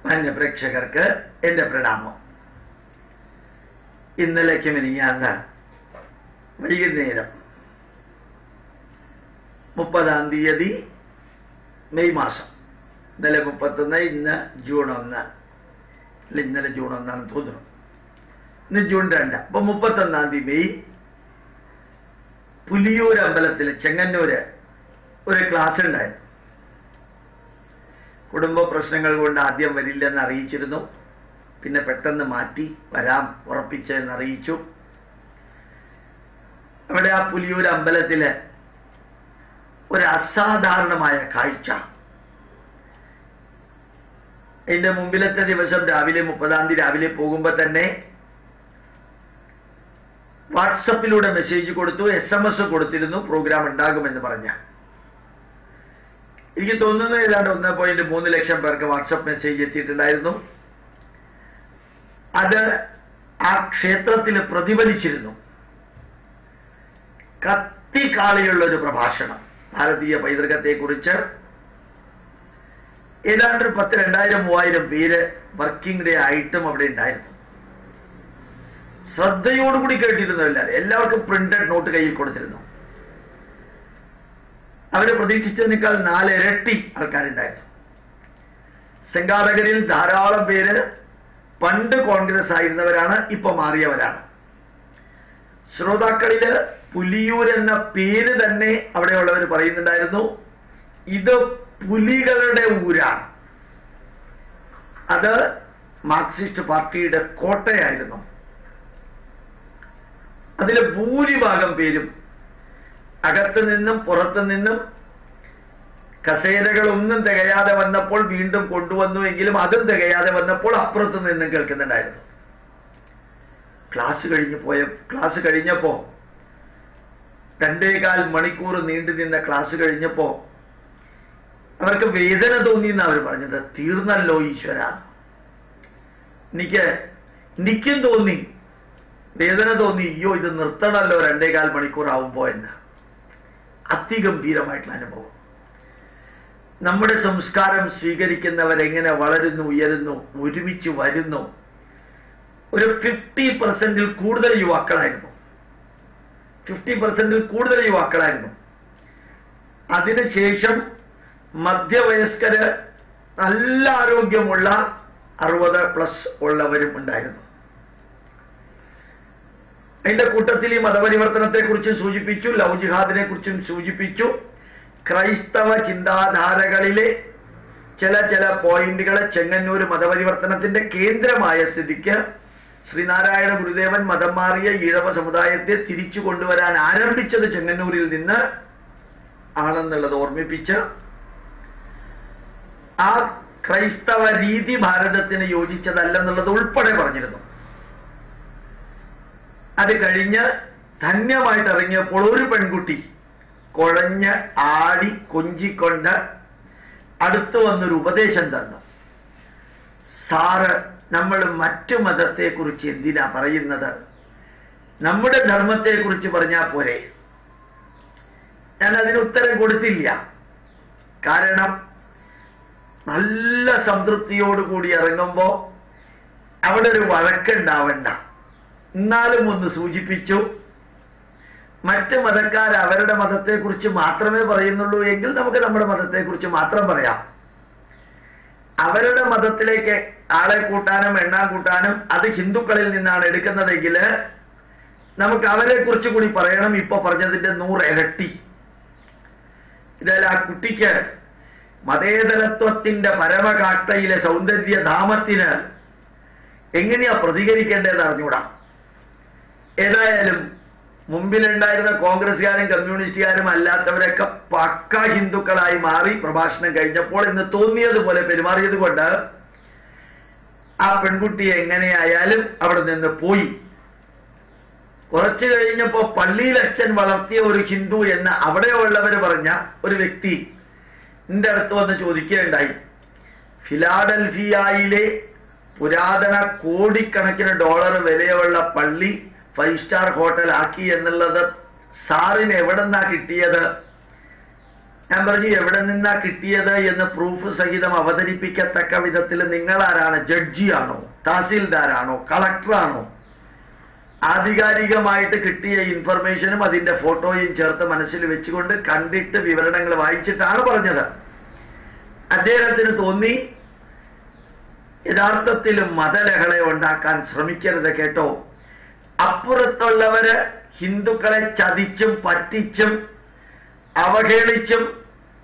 മാന്യ പ്രേക്ഷകർക്ക് എൻ്റെ പ്രണാമം. ഇന്നലേക്ക് മിനിഞ്ഞാന്ന് വൈകുന്നേരം 30-ാം തീയതി മെയ് മാസം, ഇന്നലെ 31, ഇന്ന് ജൂൺ 1, ഇന്നലെ ജൂൺ 1 തോന്നുന്നു, ഇന്ന് ജൂൺ 2. അപ്പൊ 31-ാം തീയതി മെയ് പുലിയൂർ അമ്പലത്തിൽ ചെങ്ങന്നൂര് ഒരു ക്ലാസ് ഉണ്ടായിരുന്നു. കുടുംബ പ്രശ്നങ്ങൾ കൊണ്ട് ആദ്യം വരില്ലെന്ന് അറിയിച്ചിരുന്നു. പിന്നെ പെട്ടെന്ന് മാറ്റി വരാം ഉറപ്പിച്ചെന്ന് അറിയിച്ചു. അവിടെ ആ പുലിയൂർ അമ്പലത്തില് ഒരു അസാധാരണമായ കാഴ്ച. അതിന്റെ മുമ്പിലത്തെ ദിവസം രാവിലെ 30-ാം തീയതി രാവിലെ പോകുമ്പോൾ തന്നെ വാട്സപ്പിലൂടെ മെസ്സേജ് കൊടുത്തു, SMS കൊടുത്തിരുന്നു പ്രോഗ്രാം ഉണ്ടാകുമെന്ന് പറഞ്ഞ. എനിക്ക് തോന്നുന്നു ഏതാണ്ട് 1.3 ലക്ഷം പേർക്ക് വാട്സപ്പ് മെസ്സേജ് എത്തിയിട്ടുണ്ടായിരുന്നു. അത് ആ ക്ഷേത്രത്തിൽ പ്രതിഫലിച്ചിരുന്നു. കത്തിക്കാളിയുള്ള ഒരു പ്രഭാഷണം ഭാരതീയ പൈതൃകത്തെക്കുറിച്ച്. ഏതാണ്ട് 10,000-2,000-3,000 പേര് വർക്കിംഗ് ഡേ ആയിട്ടും അവിടെ ഉണ്ടായിരുന്നു. ശ്രദ്ധയോടുകൂടി കേട്ടിരുന്നു. എല്ലാവർക്കും പ്രിന്റഡ് നോട്ട് കയ്യിൽ കൊടുത്തിരുന്നു. അവര് പ്രതീക്ഷിച്ചതിനേക്കാൾ 4 ഇരട്ടി ആൾക്കാരുണ്ടായിരുന്നു. സംഘാടകരിൽ ധാരാളം പേര് പണ്ട് കോൺഗ്രസ് ആയിരുന്നവരാണ്, ഇപ്പൊ മാറിയവരാണ്. ശ്രോതാക്കളില് പുലിയൂർ എന്ന പേര് തന്നെ അവിടെയുള്ളവർ പറയുന്നുണ്ടായിരുന്നു, ഇത് പുലികളുടെ ഊരാണ്. അത് മാർക്സിസ്റ്റ് പാർട്ടിയുടെ കോട്ടയായിരുന്നു. അതിലെ ഭൂരിഭാഗം പേരും അകത്തു നിന്നും പുറത്തു നിന്നും കസേരകളൊന്നും തികയാതെ വന്നപ്പോൾ വീണ്ടും കൊണ്ടുവന്നുവെങ്കിലും അതും തികയാതെ വന്നപ്പോൾ അപ്പുറത്തു നിന്നും കേൾക്കുന്നുണ്ടായിരുന്നു. ക്ലാസ് കഴിഞ്ഞപ്പോ 2.25 മണിക്കൂർ നീണ്ടു നിന്ന ക്ലാസ് കഴിഞ്ഞപ്പോ അവർക്ക് വേദന തോന്നിയെന്ന് അവർ പറഞ്ഞത്. തീർന്നല്ലോ ഈശ്വര, എനിക്കും തോന്നി, വേദന തോന്നി, അയ്യോ ഇത് നിർത്തണമല്ലോ 2.25 മണിക്കൂർ ആവുമ്പോ എന്ന്. അതിഗംഭീരമായിട്ടുള്ള അനുഭവം. നമ്മുടെ സംസ്കാരം സ്വീകരിക്കുന്നവരെങ്ങനെ വളരുന്നു, ഉയരുന്നു, ഒരുമിച്ച് വരുന്നു. ഒരു 50%-ൽ കൂടുതൽ യുവാക്കളായിരുന്നു. 50%-ൽ കൂടുതൽ യുവാക്കളായിരുന്നു. അതിനുശേഷം മധ്യവയസ്കര്, നല്ല ആരോഗ്യമുള്ള 60+ ഉള്ളവരും ഉണ്ടായിരുന്നു. അതിന്റെ കൂട്ടത്തിൽ ഈ മതപരിവർത്തനത്തെക്കുറിച്ചും സൂചിപ്പിച്ചു, ലവ് ജിഹാദിനെ കുറിച്ചും സൂചിപ്പിച്ചു. ക്രൈസ്തവ ചിന്താധാരകളിലെ ചില പോയിന്റുകളെ ചെങ്ങന്നൂർ മതപരിവർത്തനത്തിന്റെ കേന്ദ്രമായ സ്ഥിതിക്ക് ശ്രീനാരായണ ഗുരുദേവൻ മതം മാറിയ ഈഴവ സമുദായത്തെ തിരിച്ചു കൊണ്ടുവരാൻ ആരംഭിച്ചത് ചെങ്ങന്നൂരിൽ നിന്ന് ആണെന്നുള്ളത് ഓർമ്മിപ്പിച്ച് ആ ക്രൈസ്തവ രീതി ഭാരതത്തിന് യോജിച്ചതല്ലെന്നുള്ളത് ഉൾപ്പെടെ പറഞ്ഞിരുന്നു. അത് കഴിഞ്ഞ് ധന്യമായിട്ട് ഇറങ്ങിയപ്പോൾ ഒരു പെൺകുട്ടി കുഴഞ്ഞ് ആടി കൊഞ്ചിക്കൊണ്ട് അടുത്തു വന്നൊരു ഉപദേശം തന്നു. സാറ്, നമ്മൾ മറ്റു മതത്തെക്കുറിച്ച് എന്തിനാ പറയുന്നത്? നമ്മുടെ ധർമ്മത്തെക്കുറിച്ച് പറഞ്ഞാൽ പോരെ? ഞാൻ അതിന് ഉത്തരം കൊടുത്തില്ല. കാരണം നല്ല സംതൃപ്തിയോടുകൂടി ഇറങ്ങുമ്പോ അവിടെ ഒരു വഴക്കുണ്ടാവണ്ട. എന്നാലും ഒന്ന് സൂചിപ്പിച്ചു, മറ്റ് മതക്കാർ അവരുടെ മതത്തെക്കുറിച്ച് മാത്രമേ പറയുന്നുള്ളൂ എങ്കിൽ നമുക്ക് നമ്മുടെ മതത്തെക്കുറിച്ച് മാത്രം പറയാം. അവരുടെ മതത്തിലേക്ക് ആളെ കൂട്ടാനും എണ്ണാൻ കൂട്ടാനും അത് ഹിന്ദുക്കളിൽ നിന്നാണ് എടുക്കുന്നതെങ്കിൽ നമുക്ക് അവരെ കുറിച്ച് കൂടി പറയണം. ഇപ്പൊ പറഞ്ഞതിന്റെ 100 ഇരട്ടി. ഇതായാലും ആ കുട്ടിക്ക് മതേതരത്വത്തിന്റെ പരമകാഷ്ടയിലെ സൗന്ദര്യധാമത്തിന് എങ്ങനെയാ പ്രതികരിക്കേണ്ടതെന്ന് അറിഞ്ഞൂടാ. ഏതായാലും മുമ്പിലുണ്ടായിരുന്ന കോൺഗ്രസ്സുകാരും കമ്മ്യൂണിസ്റ്റുകാരും അല്ലാത്തവരൊക്കെ പക്ക ഹിന്ദുക്കളായി മാറി പ്രഭാഷണം കഴിഞ്ഞപ്പോൾ ഇന്ന് തോന്നിയതുപോലെ പെരുമാറിയത് കൊണ്ട് ആ പെൺകുട്ടി എങ്ങനെയായാലും അവിടെ നിന്ന് പോയി. കുറച്ചു കഴിഞ്ഞപ്പോ പള്ളിയിൽ അച്ഛൻ വളർത്തിയ ഒരു ഹിന്ദു എന്ന് അവിടെയുള്ളവർ പറഞ്ഞ ഒരു വ്യക്തി എന്റെ അടുത്ത് വന്ന് ചോദിക്കുകയുണ്ടായി, ഫിലാഡൽഫിയയിലെ പുരാതന കോടിക്കണക്കിന് ഡോളർ വിലയുള്ള പള്ളി 5 സ്റ്റാർ ഹോട്ടൽ ആക്കി എന്നുള്ളത് സാറിന് എവിടെന്നാ കിട്ടിയത്? ഞാൻ പറഞ്ഞു, എവിടെ നിന്നാ കിട്ടിയത് എന്ന് പ്രൂഫ് സഹിതം അവതരിപ്പിക്കത്തക്ക വിധത്തിൽ നിങ്ങളാരാണ്? ജഡ്ജിയാണോ, തഹസീൽദാരാണോ, കളക്ടറാണോ? ആധികാരികമായിട്ട് കിട്ടിയ ഇൻഫർമേഷനും അതിന്റെ ഫോട്ടോയും ചേർത്ത് മനസ്സിൽ വെച്ചുകൊണ്ട് കണ്ടിട്ട് വിവരണങ്ങൾ വായിച്ചിട്ടാണ് പറഞ്ഞത്. അദ്ദേഹത്തിന് തോന്നി യഥാർത്ഥത്തിൽ മതലഹള ഉണ്ടാക്കാൻ ശ്രമിക്കരുത് കേട്ടോ. അപ്പുറത്തുള്ളവര് ഹിന്ദുക്കളെ ചതിച്ചും പറ്റിച്ചും അവഹേളിച്ചും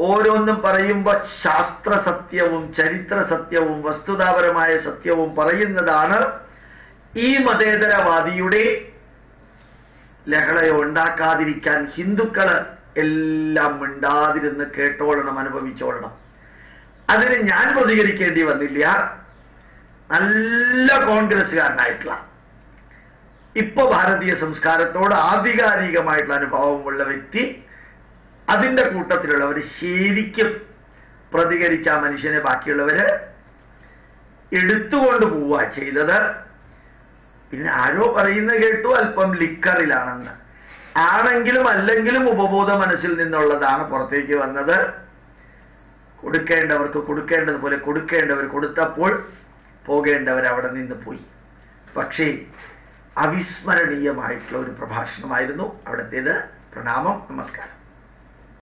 ഓരോന്നും പറയുമ്പോൾ ശാസ്ത്ര സത്യവും ചരിത്ര സത്യവും വസ്തുതാപരമായ സത്യവും പറയുന്നതാണ് ഈ മതേതരവാദിയുടെ ലഹളയെ ഉണ്ടാക്കാതിരിക്കാൻ ഹിന്ദുക്കള് എല്ലാം മിണ്ടാതിരുന്ന് കേട്ടോളണം, അനുഭവിച്ചോളണം. അതിന് ഞാൻ പ്രതികരിക്കേണ്ടി വന്നില്ല. നല്ല കോൺഗ്രസ്സുകാരനായിട്ടുള്ള, ഇപ്പൊ ഭാരതീയ സംസ്കാരത്തോട് ആധികാരികമായിട്ടുള്ള അനുഭവമുള്ള വ്യക്തി, അതിന്റെ കൂട്ടത്തിലുള്ളവർ ശരിക്കും പ്രതികരിച്ച ആ മനുഷ്യനെ ബാക്കിയുള്ളവര് എടുത്തുകൊണ്ട് പോവുക ചെയ്തത്. പിന്നെ ആരോ പറയുന്നത് കേട്ടു അല്പം ലിക്കറിലാണെന്ന്. ആണെങ്കിലും അല്ലെങ്കിലും ഉപബോധ മനസ്സിൽ നിന്നുള്ളതാണ് പുറത്തേക്ക് വന്നത്. കൊടുക്കേണ്ടവർക്ക് കൊടുക്കേണ്ടതുപോലെ കൊടുക്കേണ്ടവർ കൊടുത്തപ്പോൾ പോകേണ്ടവർ അവിടെ നിന്ന് പോയി. പക്ഷേ അവിസ്മരണീയമായിട്ടുള്ള ഒരു പ്രഭാഷണമായിരുന്നു അവിടത്തേത്. പ്രണാമം, നമസ്കാരം.